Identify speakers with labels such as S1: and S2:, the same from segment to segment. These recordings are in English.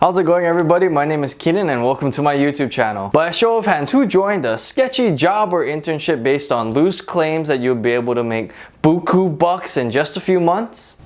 S1: How's it going, everybody? My name is Keenan and welcome to my YouTube channel. By a show of hands, who joined a sketchy job or internship based on loose claims that you'll be able to make buku bucks in just a few months?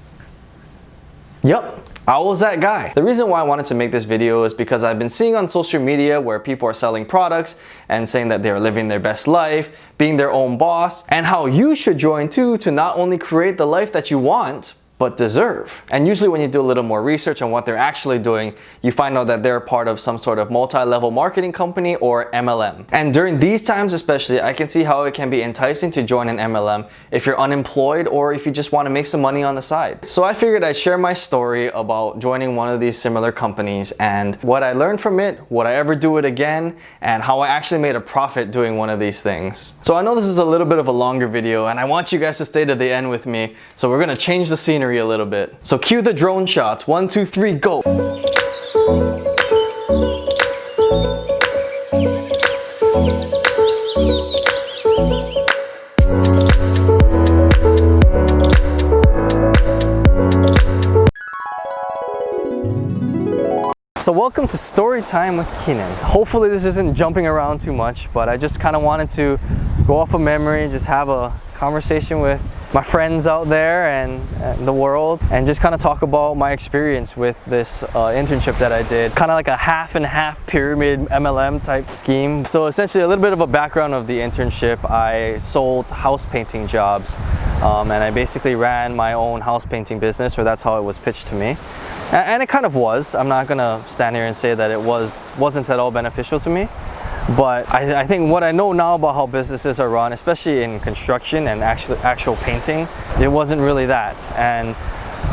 S1: Yup, I was that guy. The reason why I wanted to make this video is because I've been seeing on social media where people are selling products and saying that they're living their best life, being their own boss, and how you should join too to not only create the life that you want, but deserve. And usually when you do a little more research on what they're actually doing, you find out that they're part of some sort of multi-level marketing company or MLM. And during these times especially, I can see how it can be enticing to join an MLM if you're unemployed or if you just want to make some money on the side. So I figured I'd share my story about joining one of these similar companies and what I learned from it, would I ever do it again, and how I actually made a profit doing one of these things. So I know this is a little bit of a longer video and I want you guys to stay to the end with me. So we're gonna change the scenery a little bit. So cue the drone shots. 1, 2, 3, go. So welcome to Story Time with Keenan. Hopefully this isn't jumping around too much, but I just kind of wanted to go off of memory, just have a conversation with my friends out there and the world, and just kind of talk about my experience with this internship that I did. Kind of like a half and half pyramid MLM type scheme. So essentially a little bit of a background of the internship. I sold house painting jobs and I basically ran my own house painting business, or that's how it was pitched to me. And it kind of was. I'm not gonna stand here and say that it wasn't at all beneficial to me. But I think what I know now about how businesses are run, especially in construction and actual painting, it wasn't really that. And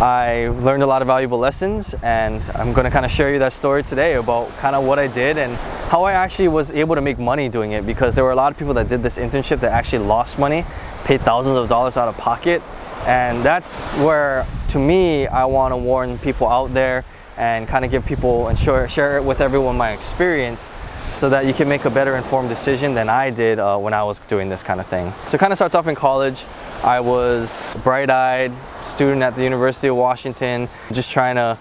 S1: I learned a lot of valuable lessons, and I'm going to kind of share you that story today about kind of what I did and how I actually was able to make money doing it, because there were a lot of people that did this internship that actually lost money, paid thousands of dollars out of pocket. And that's where, to me, I want to warn people out there and kind of give people and share it with everyone my experience, so that you can make a better informed decision than I did when I was doing this kind of thing. So it kind of starts off in college. I was a bright-eyed student at the University of Washington, just trying to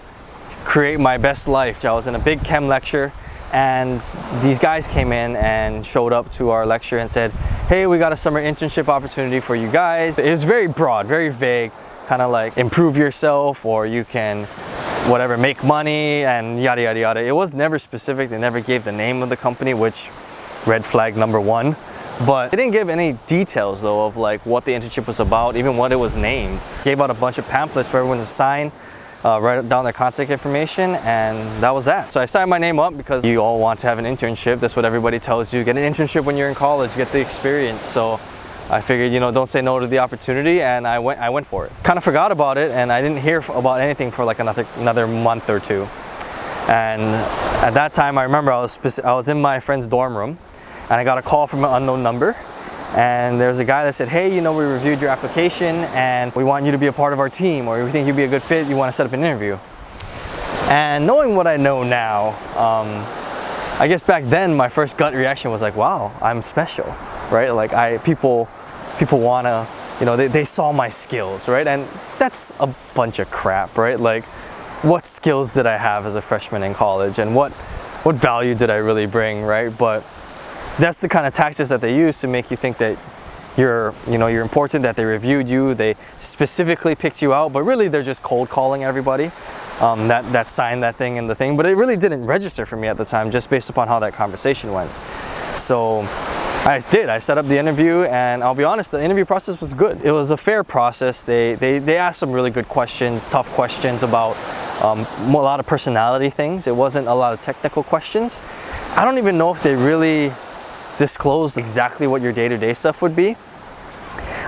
S1: create my best life. I was in a big chem lecture, and these guys came in and showed up to our lecture and said, hey, we got a summer internship opportunity for you guys. It was very broad, very vague, kind of like improve yourself, or you can whatever, make money, and yada yada yada. It was never specific. They never gave the name of the company, which red flag number one. But they didn't give any details though of like what the internship was about, even what it was named. Gave out a bunch of pamphlets for everyone to sign, write down their contact information, and that was that. So I signed my name up because you all want to have an internship. That's what everybody tells you. Get an internship when you're in college, get the experience. So I figured, don't say no to the opportunity, and I went for it. Kind of forgot about it, and I didn't hear about anything for like another month or two. And at that time, I remember I was in my friend's dorm room, and I got a call from an unknown number. And there was a guy that said, hey, we reviewed your application, and we want you to be a part of our team, or we think you'd be a good fit. You want to set up an interview. And knowing what I know now, I guess back then my first gut reaction was like, wow, I'm special, right? Like people want to, they saw my skills, right? And that's a bunch of crap, right? Like, what skills did I have as a freshman in college, and what value did I really bring, right? But that's the kind of tactics that they use to make you think that you're important, that they reviewed you, they specifically picked you out, but really they're just cold calling everybody that signed that thing and the thing. But it really didn't register for me at the time, just based upon how that conversation went. So I set up the interview, and I'll be honest, the interview process was good. It was a fair process. They asked some really good questions, tough questions about a lot of personality things. It wasn't a lot of technical questions. I don't even know if they really disclosed exactly what your day-to-day stuff would be.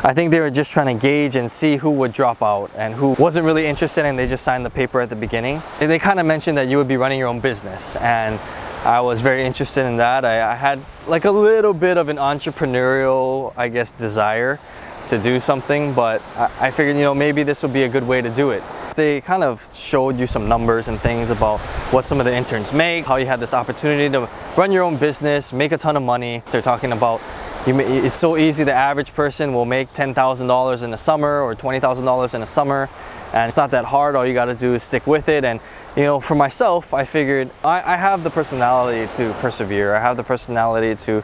S1: I think they were just trying to gauge and see who would drop out and who wasn't really interested, and they just signed the paper at the beginning. They kind of mentioned that you would be running your own business, and I was very interested in that. I had like a little bit of an entrepreneurial, I guess, desire to do something, but I figured, maybe this would be a good way to do it. They kind of showed you some numbers and things about what some of the interns make, how you had this opportunity to run your own business, make a ton of money. They're talking about it's so easy. The average person will make $10,000 in the summer or $20,000 in the summer, and it's not that hard. All you got to do is stick with it. And you know, for myself, I figured I have the personality to persevere. I have the personality to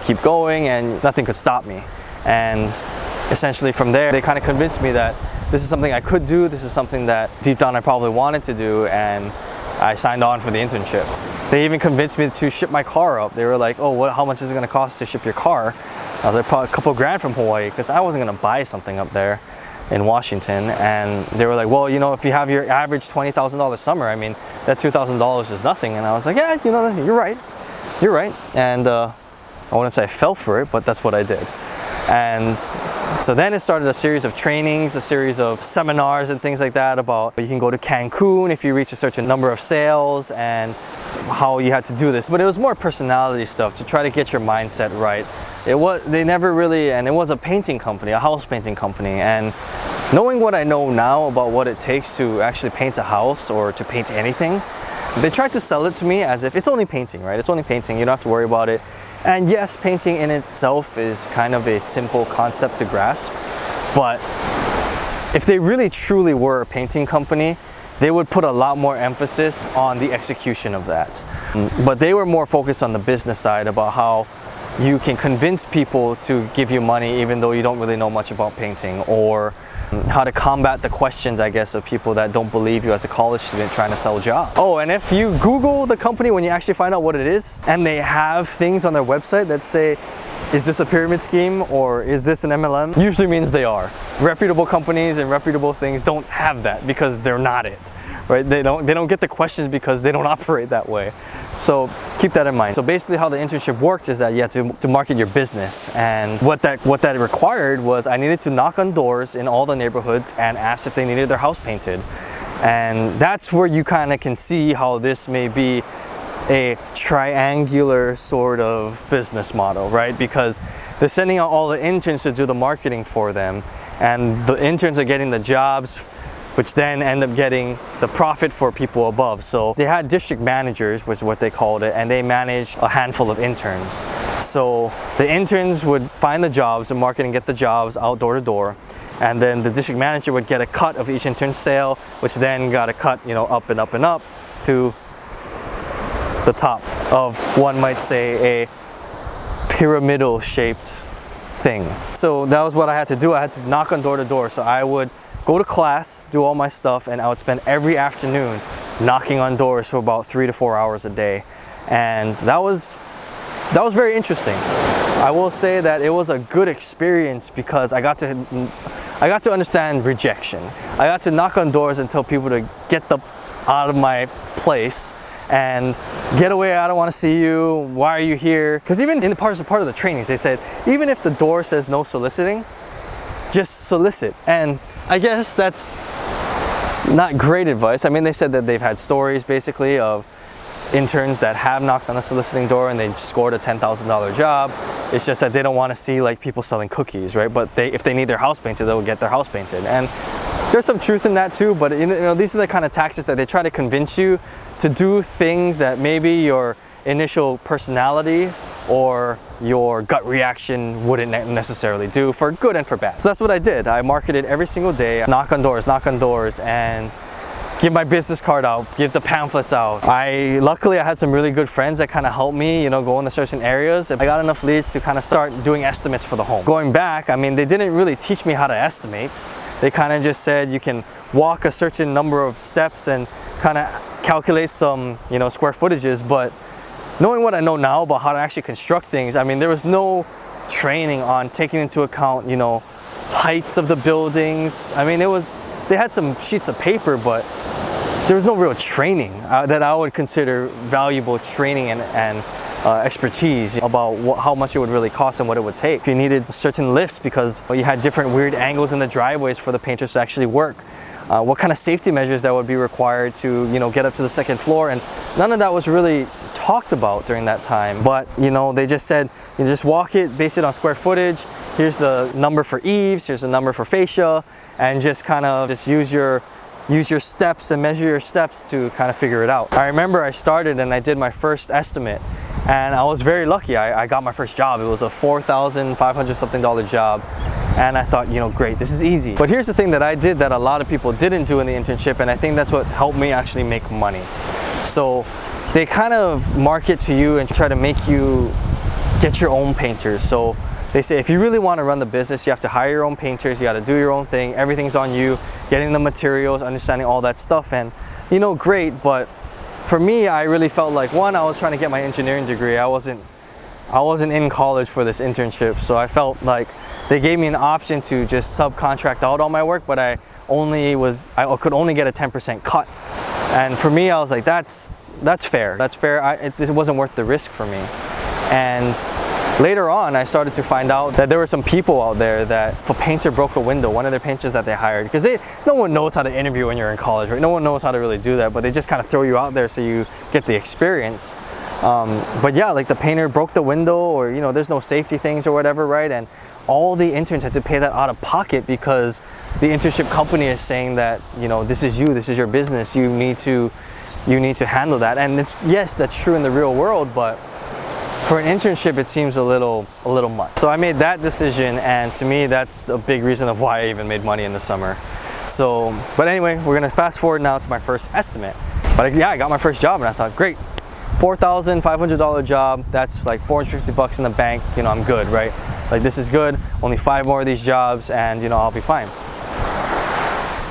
S1: keep going, and nothing could stop me. And essentially from there, they kind of convinced me that this is something I could do. This is something that deep down I probably wanted to do, and I signed on for the internship. They even convinced me to ship my car up. They were like, oh, how much is it going to cost to ship your car? I was like, probably a couple grand from Hawaii, because I wasn't going to buy something up there in Washington. And they were like, well, you know, if you have your average $20,000 summer, I mean, that $2,000 is nothing. And I was like, yeah, you know, you're right. You're right. And I wouldn't say I fell for it, but that's what I did. And so then it started a series of trainings, a series of seminars and things like that about you can go to Cancun if you reach a certain number of sales, and how you had to do this. But it was more personality stuff to try to get your mindset right. They never really, and it was a painting company, a house painting company. And knowing what I know now about what it takes to actually paint a house or to paint anything, they tried to sell it to me as if it's only painting, right? It's only painting, you don't have to worry about it. And yes, painting in itself is kind of a simple concept to grasp, but if they really truly were a painting company, they would put a lot more emphasis on the execution of that. But they were more focused on the business side, about how you can convince people to give you money even though you don't really know much about painting, or how to combat the questions, I guess, of people that don't believe you as a college student trying to sell a job. Oh, and if you Google the company, when you actually find out what it is, and they have things on their website that say, is this a pyramid scheme or is this an MLM? Usually means they are. Reputable companies and reputable things don't have that because they're not it, right? They don't get the questions because they don't operate that way. So keep that in mind. So basically how the internship worked is that you had to market your business, and what that required was I needed to knock on doors in all the neighborhoods and ask if they needed their house painted. And that's where you kind of can see how this may be a triangular sort of business model, right? Because they're sending out all the interns to do the marketing for them, and the interns are getting the jobs, which then end up getting the profit for people above. So they had district managers, was what they called it, and they managed a handful of interns. So the interns would find the jobs, the marketing get the jobs out door to door, and then the district manager would get a cut of each intern's sale, which then got a cut, you know, up and up and up to the top of, one might say, a pyramidal shaped thing. So that was what I had to do. I had to knock on door to door. So I would go to class, do all my stuff, and I would spend every afternoon knocking on doors for about 3 to 4 hours a day. And that was very interesting. I will say that it was a good experience because I got to understand rejection. I got to knock on doors and tell people to get out of my place and get away, I don't want to see you, why are you here? Because even in the part of the trainings, they said, even if the door says no soliciting, just solicit. And I guess that's not great advice. I mean, they said that they've had stories basically of interns that have knocked on a soliciting door and they scored a $10,000 job. It's just that they don't want to see like people selling cookies, right? But if they need their house painted, they'll get their house painted. And there's some truth in that too, but you know, these are the kind of tactics that they try to convince you to do things that maybe your initial personality or your gut reaction wouldn't necessarily do, for good and for bad. So that's what I did. I marketed every single day, knock on doors, and give my business card out, give the pamphlets out. Luckily I had some really good friends that kind of helped me, you know, go into certain areas. I got enough leads to kind of start doing estimates for the home. Going back, I mean, they didn't really teach me how to estimate. They kind of just said you can walk a certain number of steps and kind of calculate some, you know, square footages. But knowing what I know now about how to actually construct things, I mean, there was no training on taking into account, you know, heights of the buildings. I mean, they had some sheets of paper, but there was no real training that I would consider valuable training and expertise about how much it would really cost and what it would take. If you needed certain lifts because you had different weird angles in the driveways for the painters to actually work, what kind of safety measures that would be required to, you know, get up to the second floor, and none of that was really talked about during that time. But you know, they just said you just walk it, base it on square footage. Here's the number for eaves, here's the number for fascia, and just kind of just use your steps and measure your steps to kind of figure it out. I remember I started and I did my first estimate, and I was very lucky. I got my first job. It was a $4,500 something job, And I thought, you know, great, this is easy. But here's the thing that I did that a lot of people didn't do in the internship, and I think that's what helped me actually make money. So they kind of market to you and try to make you get your own painters. So they say if you really want to run the business, you have to hire your own painters, you got to do your own thing, everything's on you, getting the materials, understanding all that stuff. And you know, great, but for me, I really felt like, one, I was trying to get my engineering degree. I wasn't in college for this internship, so I felt like they gave me an option to just subcontract out all my work, but I could only get a 10% cut. And for me, I was like, that's fair. That's fair. It wasn't worth the risk for me. And later on, I started to find out that there were some people out there that if a painter broke a window, one of their painters that they hired, because no one knows how to interview when you're in college, right? No one knows how to really do that, but they just kind of throw you out there so you get the experience. But yeah, like the painter broke the window, or you know, there's no safety things or whatever, right? And all the interns had to pay that out of pocket because the internship company is saying that, you know, this is your business, you need to handle that. And yes, that's true in the real world, but for an internship, it seems a little much. So I made that decision, and to me, that's a big reason of why I even made money in the summer. So, but anyway, we're gonna fast forward now to my first estimate. But yeah, I got my first job, and I thought, great, $4,500 job. That's like 450 bucks in the bank. You know, I'm good, right? Like, this is good. Only 5 more of these jobs, and you know, I'll be fine.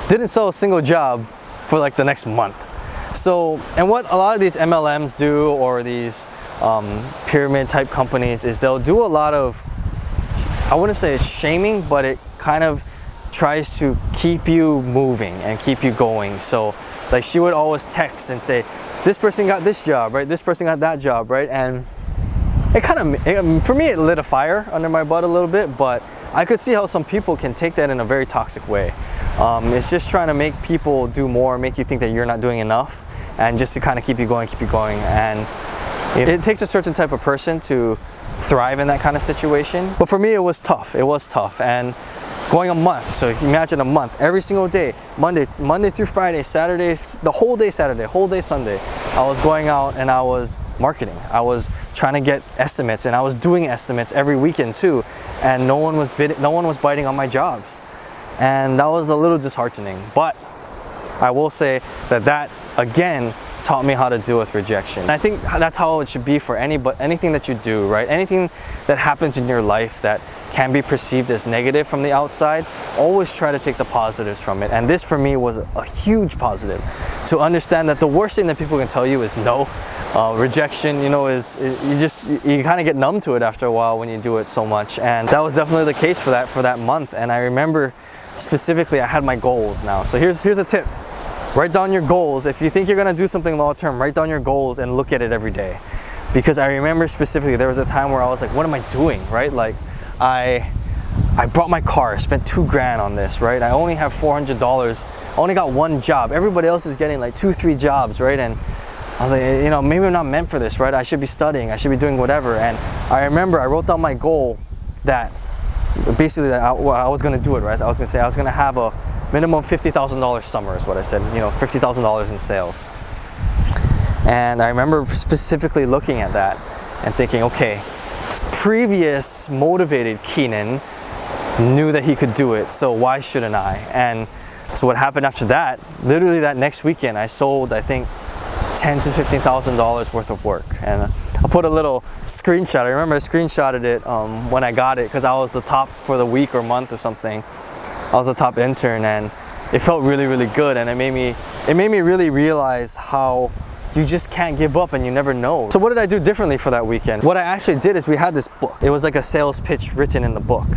S1: Didn't sell a single job for like the next month. So, and what a lot of these MLMs do, or these pyramid type companies, is they'll do a lot of, I wouldn't say it's shaming, but it kind of tries to keep you moving and keep you going. So like, she would always text and say, this person got this job, right? This person got that job, right? And it kind of, for me, it lit a fire under my butt a little bit, but I could see how some people can take that in a very toxic way. It's just trying to make people do more, make you think that you're not doing enough, and just to kind of keep you going. And it takes a certain type of person to thrive in that kind of situation. But for me, it was tough. And going a month, so imagine a month, every single day, Monday through Friday, Saturday, the whole day Saturday, whole day Sunday, I was going out and I was marketing. I was trying to get estimates, and I was doing estimates every weekend too, and no one was biting on my jobs. And that was a little disheartening, but I will say that again taught me how to deal with rejection. And I think that's how it should be for anything that you do, right? Anything that happens in your life that can be perceived as negative from the outside, always try to take the positives from it. And this for me was a huge positive, to understand that the worst thing that people can tell you is no. Rejection, you know, you kind of get numb to it after a while when you do it so much. And that was definitely the case for that month. And I remember specifically, I had my goals now. So here's a tip. Write down your goals. If you think you're gonna do something long term, write down your goals and look at it every day. Because I remember specifically, there was a time where I was like, what am I doing, right? Like, I brought my car, I spent $2,000 on this, right? I only have $400, I only got one job. Everybody else is getting like 2-3 jobs, right? And I was like, you know, maybe I'm not meant for this, right? I should be studying, I should be doing whatever. And I remember I wrote down my goal that basically that I was gonna do it, right? I was gonna say I was gonna have a minimum $50,000 summer is what I said, you know, $50,000 in sales. And I remember specifically looking at that and thinking, okay, previous motivated Keenan knew that he could do it, so why shouldn't I? And so what happened after that, literally that next weekend, I sold, I think, $10,000 to $15,000 worth of work. And I'll put a little screenshot. I remember I screenshotted it when I got it, because I was the top for the week or month or something. I was a top intern, and it felt really, really good. And it made me really realize how you just can't give up, and you never know. So what did I do differently for that weekend? What I actually did is, we had this book. It was like a sales pitch written in the book.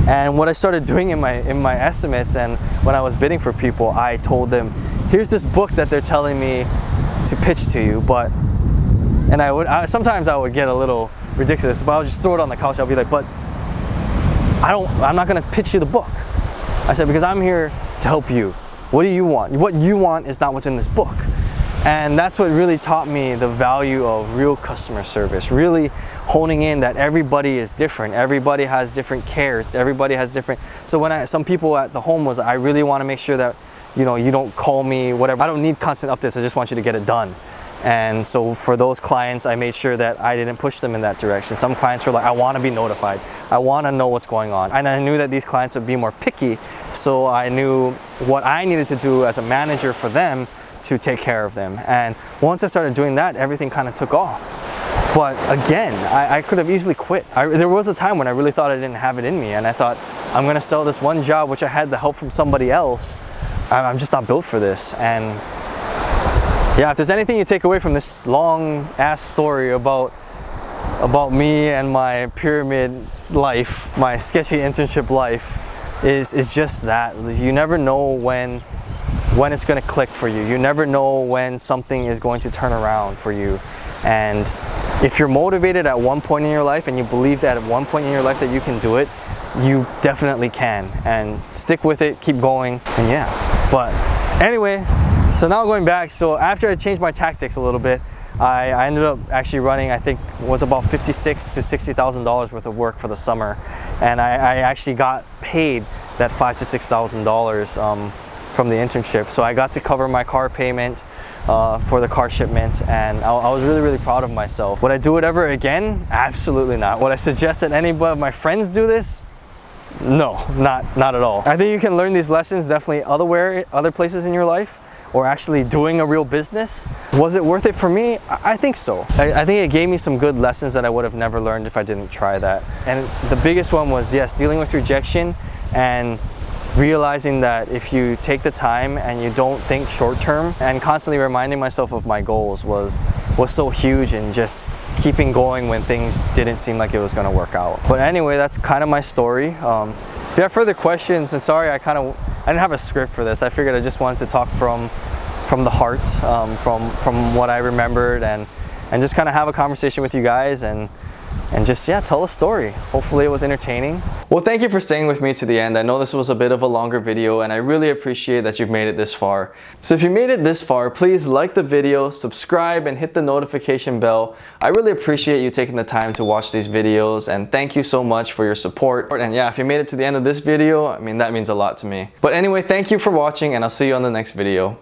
S1: And what I started doing in my estimates, and when I was bidding for people, I told them, here's this book that they're telling me to pitch to you, sometimes I would get a little ridiculous, but I'll just throw it on the couch. I'll be like, but I'm not gonna pitch you the book. I said, because I'm here to help you. What do you want? What you want is not what's in this book. And that's what really taught me the value of real customer service, really honing in that everybody is different. Everybody has different cares. Everybody has different. So when some people at the home was, I really want to make sure that, you know, you don't call me, whatever. I don't need constant updates. I just want you to get it done. And so for those clients, I made sure that I didn't push them in that direction. Some clients were like, I want to be notified. I want to know what's going on. And I knew that these clients would be more picky. So I knew what I needed to do as a manager for them to take care of them. And once I started doing that, everything kind of took off. But again, I could have easily quit. There was a time when I really thought I didn't have it in me. And I thought, I'm going to sell this one job, which I had the help from somebody else. I'm just not built for this. And yeah, if there's anything you take away from this long ass story about me and my pyramid life, my sketchy internship life, is just that. You never know when it's going to click for you. You never know when something is going to turn around for you. And if you're motivated at one point in your life and you believe that at one point in your life that you can do it, you definitely can. And stick with it, keep going, and yeah. But anyway, so now going back, so after I changed my tactics a little bit, I ended up actually running, I think it was about $56,000 to $60,000 worth of work for the summer. And I actually got paid that $5,000 to $6,000 from the internship. So I got to cover my car payment for the car shipment, and I was really, really proud of myself. Would I do it ever again? Absolutely not. Would I suggest that any of my friends do this? No, not at all. I think you can learn these lessons definitely other places in your life, or actually doing a real business. Was it worth it for me? I think so. I think it gave me some good lessons that I would have never learned if I didn't try that. And the biggest one was, yes, dealing with rejection and realizing that if you take the time and you don't think short term, and constantly reminding myself of my goals was so huge, and just keeping going when things didn't seem like it was going to work out. But anyway, that's kind of my story. If you have further questions, and sorry, I didn't have a script for this. I figured I just wanted to talk from the heart, from what I remembered, and just kind of have a conversation with you guys, and just, yeah, tell a story. Hopefully it was entertaining. Well, thank you for staying with me to the end. I know this was a bit of a longer video, and I really appreciate that you've made it this far. So if you made it this far, please like the video, subscribe, and hit the notification bell. I really appreciate you taking the time to watch these videos, and thank you so much for your support. And yeah, if you made it to the end of this video, I mean, that means a lot to me. But anyway, thank you for watching, and I'll see you on the next video.